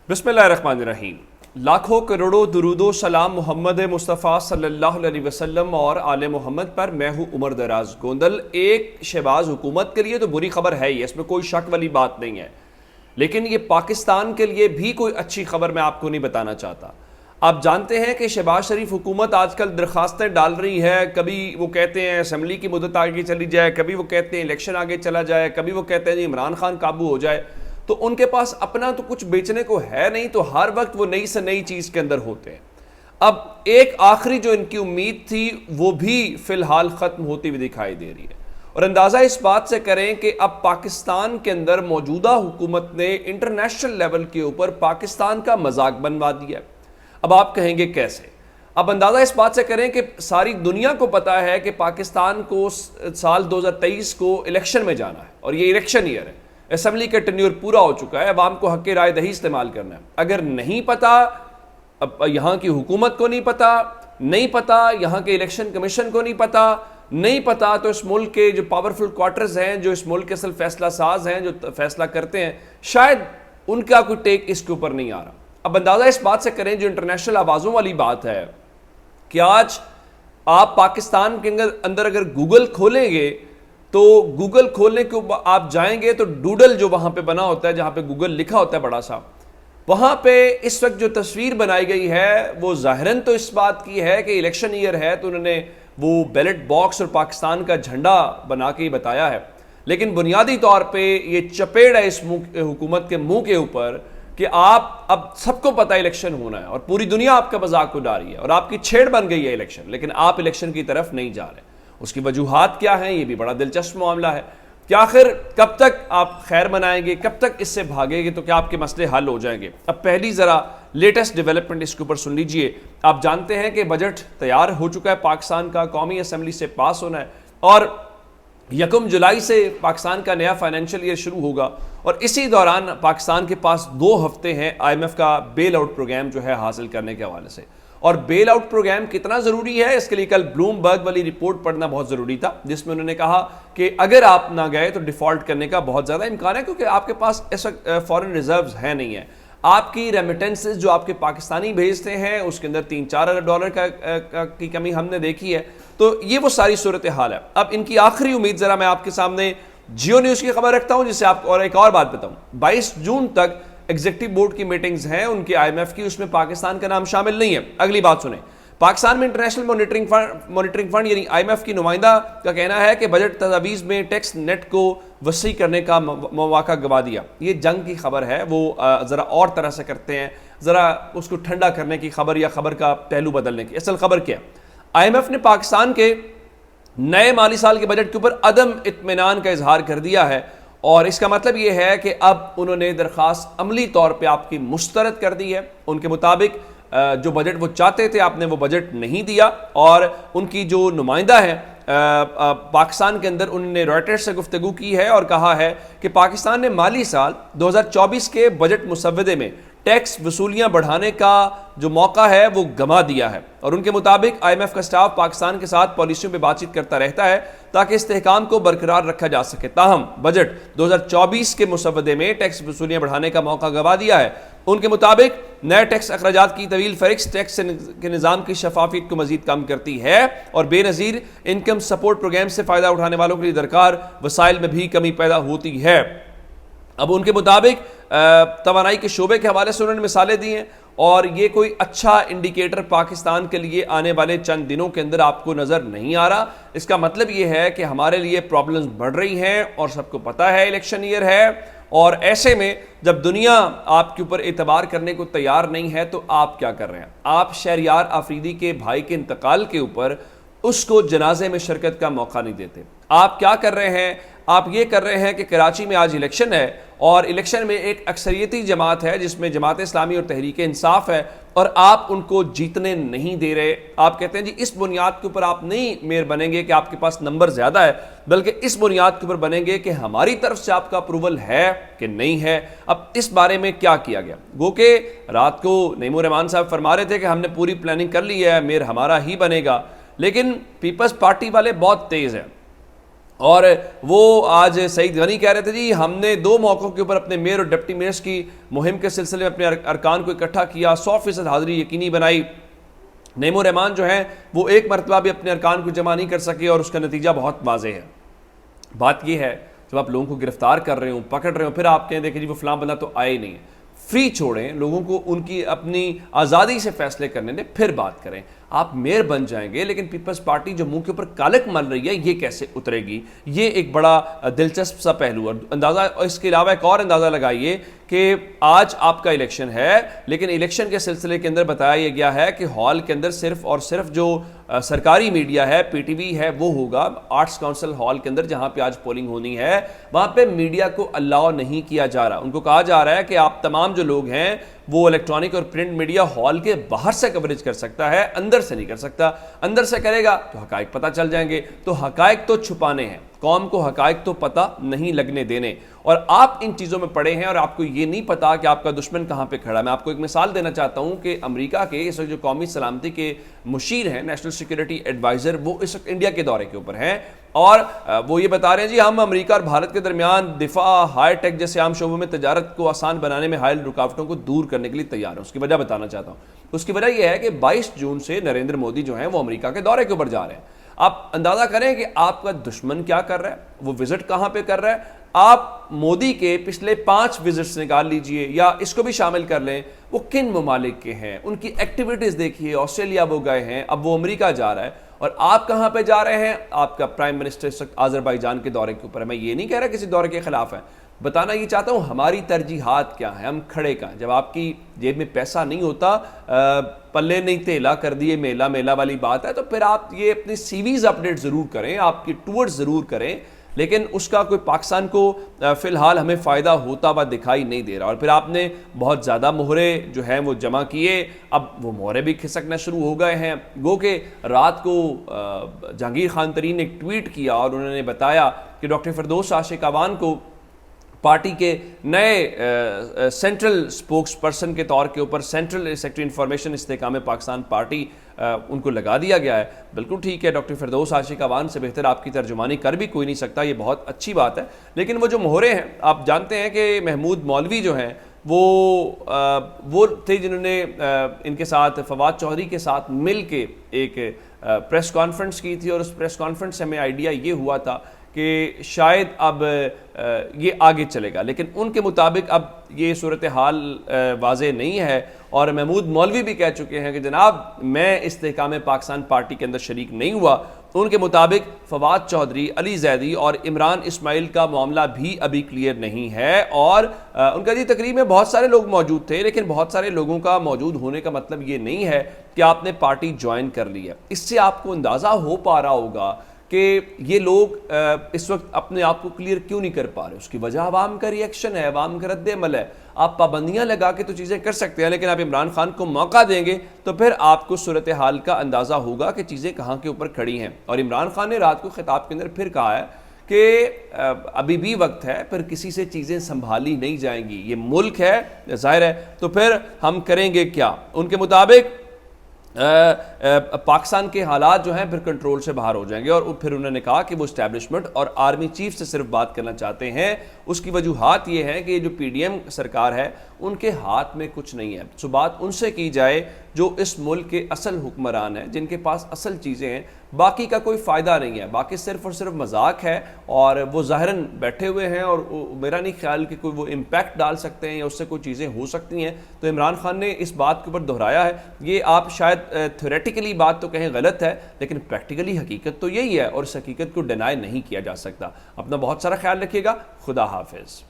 बिस्मिल्लाहिर्रहमानिर्रहीम। लाखों करोड़ों दुरूदो सलाम मोहम्मद मुस्तफ़ा सल्लल्लाहु अलैहि वसल्लम और आले मोहम्मद पर। मैं हूँ उमर दराज गोंदल। एक शहबाज हुकूमत के लिए तो बुरी खबर है ही, इसमें कोई शक वाली बात नहीं है, लेकिन ये पाकिस्तान के लिए भी कोई अच्छी खबर मैं आपको नहीं बताना चाहता। आप जानते हैं कि शहबाज शरीफ हुकूमत आजकल दरखास्तें डाल रही है। कभी वो कहते हैं असम्बली की मुद्दत आगे चली जाए, कभी वो कहते हैं इलेक्शन आगे चला जाए, कभी वो कहते हैं जी इमरान खान काबू हो जाए। तो उनके पास अपना तो कुछ बेचने को है नहीं, तो हर वक्त वो नई से नई चीज़ के अंदर होते हैं। अब एक आखिरी जो इनकी उम्मीद थी वो भी फिलहाल ख़त्म होती हुई दिखाई दे रही है, और अंदाज़ा इस बात से करें कि अब पाकिस्तान के अंदर मौजूदा हुकूमत ने इंटरनेशनल लेवल के ऊपर पाकिस्तान का मजाक बनवा दिया। अब आप कहेंगे कैसे? अब अंदाज़ा इस बात से करें कि सारी दुनिया को पता है कि पाकिस्तान को साल 2023 को इलेक्शन में जाना है, और ये इलेक्शन ईयर है। असम्बली का टेन्योर पूरा हो चुका है, अवाम को हक़ राय दही इस्तेमाल करना है। अगर नहीं पता, अब यहाँ की हुकूमत को नहीं पता, यहाँ के इलेक्शन कमीशन को नहीं पता, तो इस मुल्क के जो पावरफुल क्वार्टर्स हैं, जो इस मुल्क के असल फैसला साज हैं, जो फैसला करते हैं, शायद उनका कोई टेक इसके ऊपर नहीं आ रहा। अब अंदाज़ा इस बात से करें, जो इंटरनेशनल आवाज़ों वाली बात है कि आज आप पाकिस्तान के अंदर अगर गूगल खोलेंगे, तो गूगल खोलने के ऊपर आप जाएंगे तो डूडल जो वहां पे बना होता है, जहां पे गूगल लिखा होता है बड़ा सा, वहां पे इस वक्त जो तस्वीर बनाई गई है वो ज़ाहिरन तो इस बात की है कि इलेक्शन ईयर है, तो उन्होंने वो बैलेट बॉक्स और पाकिस्तान का झंडा बना के ही बताया है। लेकिन बुनियादी तौर पर यह चपेड़ है इस हुकूमत के मुंह के ऊपर कि आप, अब सबको पता है इलेक्शन होना है और पूरी दुनिया आपका मजाक उड़ा रही है और आपकी छेड़ बन गई है इलेक्शन, लेकिन आप इलेक्शन की तरफ नहीं जा रहे। उसकी वजूहात क्या हैं, ये भी बड़ा दिलचस्प मामला है कि आखिर कब तक आप खैर मनाएंगे, कब तक इससे भागेंगे, तो क्या आपके मसले हल हो जाएंगे? अब पहली ज़रा लेटेस्ट डेवलपमेंट इसके ऊपर सुन लीजिए। आप जानते हैं कि बजट तैयार हो चुका है पाकिस्तान का, कौमी असम्बली से पास होना है, और 1 जुलाई से पाकिस्तान का नया फाइनेंशियल ईयर शुरू होगा, और इसी दौरान पाकिस्तान के पास 2 हफ्ते हैं IMF का बेल आउट प्रोग्राम जो है हासिल करने के हवाले से। और बेल आउट प्रोग्राम कितना ज़रूरी है, इसके लिए कल ब्लूमबर्ग वाली रिपोर्ट पढ़ना बहुत ज़रूरी था, जिसमें उन्होंने कहा कि अगर आप ना गए तो डिफ़ॉल्ट करने का बहुत ज़्यादा इम्कान है, क्योंकि आपके पास ऐसा फॉरेन रिजर्व्स है नहीं है। आपकी रेमिटेंसेस जो आपके पाकिस्तानी भेजते हैं उसके अंदर $3-4 अरब डॉलर की कमी हमने देखी है। तो ये वो सारी सूरत हाल है। अब इनकी आखिरी उम्मीद ज़रा मैं आपके सामने जियो न्यूज़ की खबर रखता हूँ, जिससे आपको और एक और बात बताऊँ। 22 जून तक एग्जीक्यूटिव बोर्ड की मीटिंग्स हैं उनके IMF की, उसमें पाकिस्तान का नाम शामिल नहीं है। अगली बात सुने, पाकिस्तान में इंटरनेशनल मॉनिटरिंग फंड यानी IMF की नुमाइंदा का कहना है कि बजट तजावीज़ में टैक्स नेट को वसी करने का मौका गवा दिया। ये जंग की खबर है, वो ज़रा और तरह से करते हैं, ज़रा उसको ठंडा करने की खबर या खबर का पहलू बदलने की। असल खबर क्या है, IMF ने पाकिस्तान के नए माली साल के बजट के ऊपर अदम इत्मीनान का इजहार कर दिया है, और इसका मतलब यह है कि अब उन्होंने दरख्वास्त अमली तौर पे आपकी मुस्तरद कर दी है। उनके मुताबिक जो बजट वो चाहते थे आपने वो बजट नहीं दिया, और उनकी जो नुमाइंदा है पाकिस्तान के अंदर, उन्होंने रॉयटर्स से गुफ्तगू की है और कहा है कि पाकिस्तान ने माली साल 2024 के बजट मुसव्वदे में टैक्स वसूलियां बढ़ाने का जो मौका है वो गंवा दिया है। और उनके मुताबिक IMF का स्टाफ पाकिस्तान के साथ पॉलिसियों पर बातचीत करता रहता है ताकि इस्तेहकाम को बरकरार रखा जा सके। ताहम बजट 2024 के मुसव्वदे में टैक्स वसूलियां बढ़ाने का मौका गंवा दिया है। उनके मुताबिक नए टैक्स अखराजात की तवील फरिक्स टैक्स के निज़ाम की शफाफियत को मजीद कम करती है, और बेनज़ीर इनकम सपोर्ट प्रोग्राम से फ़ायदा उठाने वालों के लिए दरकार वसाइल में भी कमी पैदा होती है। अब उनके मुताबिक तवानाई के शोबे के हवाले से उन्होंने मिसालें दी हैं, और ये कोई अच्छा इंडिकेटर पाकिस्तान के लिए आने वाले चंद दिनों के अंदर आपको नज़र नहीं आ रहा। इसका मतलब ये है कि हमारे लिए प्रॉब्लम्स बढ़ रही हैं, और सबको पता है इलेक्शन ईयर है, और ऐसे में जब दुनिया आपके ऊपर एतबार करने को तैयार नहीं है तो आप क्या कर रहे हैं? आप शहरियार आफरीदी के भाई के इंतकाल के ऊपर उसको जनाजे में शिरकत का मौका नहीं देते। आप क्या कर रहे हैं? आप ये कर रहे हैं कि कराची में आज इलेक्शन है, और इलेक्शन में एक अक्सरियती जमात है जिसमें जमात इस्लामी और तहरीक इंसाफ है, और आप उनको जीतने नहीं दे रहे। आप कहते हैं जी इस बुनियाद के ऊपर आप नहीं मेयर बनेंगे कि आपके पास नंबर ज़्यादा है, बल्कि इस बुनियाद के ऊपर बनेंगे कि हमारी तरफ से आपका अप्रूवल है कि नहीं है। अब इस बारे में क्या किया गया? गो के रात को नईमुर रहमान साहब फरमा रहे थे कि हमने पूरी प्लानिंग कर ली है, मेयर हमारा ही बनेगा, लेकिन पीपल्स पार्टी वाले बहुत तेज़ हैं। और वो आज सईद गनी कह रहे थे जी हमने 2 मौक़ों के ऊपर अपने मेयर और डिप्टी मेयर्स की मुहिम के सिलसिले में अपने अरकान को इकट्ठा किया, 100% हाज़िरी यकीनी बनाई। नेमो रहमान जो है वो एक मरतबा भी अपने अरकान को जमा नहीं कर सके और उसका नतीजा बहुत वाज़ेह है। बात यह है जब आप लोगों को गिरफ्तार कर रहे हो, पकड़ रहे हो, फिर आप कहें देखें जी वो फलां बंदा तो आए ही नहीं है। फ्री छोड़ें लोगों को, उनकी अपनी आज़ादी से फैसले करने दें, फिर बात करें। आप मेयर बन जाएंगे लेकिन पीपल्स पार्टी जो मुंह के ऊपर कालक मल रही है ये कैसे उतरेगी? ये एक बड़ा दिलचस्प सा पहलू है। अंदाज़ा, इसके अलावा एक और अंदाज़ा लगाइए कि आज आपका इलेक्शन है लेकिन इलेक्शन के सिलसिले के अंदर बताया गया है कि हॉल के अंदर सिर्फ और सिर्फ जो सरकारी मीडिया है, पीटीवी है, वो होगा। आर्ट्स काउंसिल हॉल के अंदर जहां पे आज पोलिंग होनी है वहां पे मीडिया को अलाउ नहीं किया जा रहा। उनको कहा जा रहा है कि आप तमाम जो लोग हैं वो इलेक्ट्रॉनिक और प्रिंट मीडिया हॉल के बाहर से कवरेज कर सकता है, अंदर से नहीं कर सकता। अंदर से करेगा तो हकायक पता चल जाएंगे। तो हकायक तो छुपाने हैं, कौम को हकायक तो पता नहीं लगने देने। और आप इन चीज़ों में पड़े हैं और आपको ये नहीं पता कि आपका दुश्मन कहाँ पे खड़ा है। मैं आपको एक मिसाल देना चाहता हूँ कि अमेरिका के इस वक्त जो कौमी सलामती के मुशीर हैं, नेशनल सिक्योरिटी एडवाइज़र, वो इस वक्त इंडिया के दौरे के ऊपर हैं और वो ये बता रहे हैं जी हम अमेरिका और भारत के दरमियान दिफा, हाई टेक जैसे आम शोबों में तजारत को आसान बनाने में हायल रुकावटों को दूर करने के लिए तैयार है। उसकी वजह बताना चाहता हूँ। उसकी वजह यह है कि 22 जून से नरेंद्र मोदी जो हैं वो अमेरिका के दौरे के ऊपर जा रहे हैं। आप अंदाजा करें कि आपका दुश्मन क्या कर रहा है, वो विजिट कहां पे कर रहा है। आप मोदी के पिछले 5 विजिट्स निकाल लीजिए या इसको भी शामिल कर लें, वो किन ममालिक के हैं, उनकी एक्टिविटीज देखिए। ऑस्ट्रेलिया वो गए हैं, अब वो अमेरिका जा रहा है और आप कहां पे जा रहे हैं? आपका प्राइम मिनिस्टर इस वक्त आज़रबाईजान के दौरे के ऊपर है। मैं ये नहीं कह रहा किसी दौरे के खिलाफ है, बताना ये चाहता हूं हमारी तरजीहात क्या है, हम खड़े कहां। जब आपकी जेब में पैसा नहीं होता, पल्ले नहीं तेला कर दिए मेला मेला वाली बात है, तो फिर आप ये अपनी सीवीज अपडेट जरूर करें, आपकी टूर्स जरूर करें, लेकिन उसका कोई पाकिस्तान को फिलहाल हमें फ़ायदा होता हुआ दिखाई नहीं दे रहा। और फिर आपने बहुत ज़्यादा मोहरे जो हैं वो जमा किए, अब वो मोहरे भी खिसकना शुरू हो गए हैं। गो के रात को जहांगीर खान तरीन ने एक ट्वीट किया और उन्होंने बताया कि डॉक्टर फिरदौस आशिक अवान को पार्टी के नए सेंट्रल स्पोक्स पर्सन के तौर के ऊपर central secretary information Istehkam Pakistan party उनको लगा दिया गया है। बिल्कुल ठीक है, डॉक्टर फिरदौस आशिक अवान से बेहतर आपकी तर्जुमानी कर भी कोई नहीं सकता, ये बहुत अच्छी बात है। लेकिन वो जो मोहरे हैं, आप जानते हैं कि महमूद मौलवी जो हैं वो थे जिन्होंने इनके साथ फवाद चौधरी के साथ मिल के एक प्रेस कॉन्फ्रेंस की थी और उस प्रेस कॉन्फ्रेंस से हमें आइडिया ये हुआ था कि शायद अब ये आगे चलेगा, लेकिन उनके मुताबिक अब ये सूरत हाल वाज़े नहीं है। और महमूद मौलवी भी कह चुके हैं कि जनाब मैं इस्तेहकाम पाकिस्तान पार्टी के अंदर शरीक नहीं हुआ। तो उनके मुताबिक फवाद चौधरी, अली जैदी और इमरान इस्माइल का मामला भी अभी क्लियर नहीं है। और उनका जी तकरीब में बहुत सारे लोग मौजूद थे, लेकिन बहुत सारे लोगों का मौजूद होने का मतलब ये नहीं है कि आपने पार्टी ज्वाइन कर ली है। इससे आपको अंदाज़ा हो पा रहा होगा कि ये लोग इस वक्त अपने आप को क्लियर क्यों नहीं कर पा रहे। उसकी वजह अवाम का रिएक्शन है, अवाम का रद्द अमल है। आप पाबंदियां लगा के तो चीज़ें कर सकते हैं, लेकिन आप इमरान खान को मौका देंगे तो फिर आपको सूरत हाल का अंदाज़ा होगा कि चीज़ें कहाँ के ऊपर खड़ी हैं। और इमरान खान ने रात को खिताब के अंदर फिर कहा है कि अभी भी वक्त है, फिर किसी से चीज़ें संभाली नहीं जाएंगी, ये मुल्क है जाहिर है, तो फिर हम करेंगे क्या। उनके मुताबिक पाकिस्तान के हालात जो हैं फिर कंट्रोल से बाहर हो जाएंगे। और फिर उन्होंने कहा कि वो इस्टेब्लिशमेंट और आर्मी चीफ से सिर्फ बात करना चाहते हैं। उसकी वजूहात ये है कि ये जो पीडीएम सरकार है उनके हाथ में कुछ नहीं है। सो बात उनसे की जाए जो इस मुल्क के असल हुक्मरान हैं, जिनके पास असल चीज़ें हैं। बाकी का कोई फ़ायदा नहीं है, बाकी सिर्फ और सिर्फ मजाक है और वो ज़ाहिरन बैठे हुए हैं और मेरा नहीं ख्याल कि कोई वो इम्पैक्ट डाल सकते हैं या उससे कोई चीज़ें हो सकती हैं। तो इमरान खान ने इस बात के ऊपर दोहराया है। ये आप शायद थ्योरेटिकली बात तो कहें गलत है, लेकिन प्रैक्टिकली हकीकत तो यही है और इस हकीकत को डिनाई नहीं किया जा सकता। अपना बहुत सारा ख्याल रखिएगा। खुदा हाफिज़।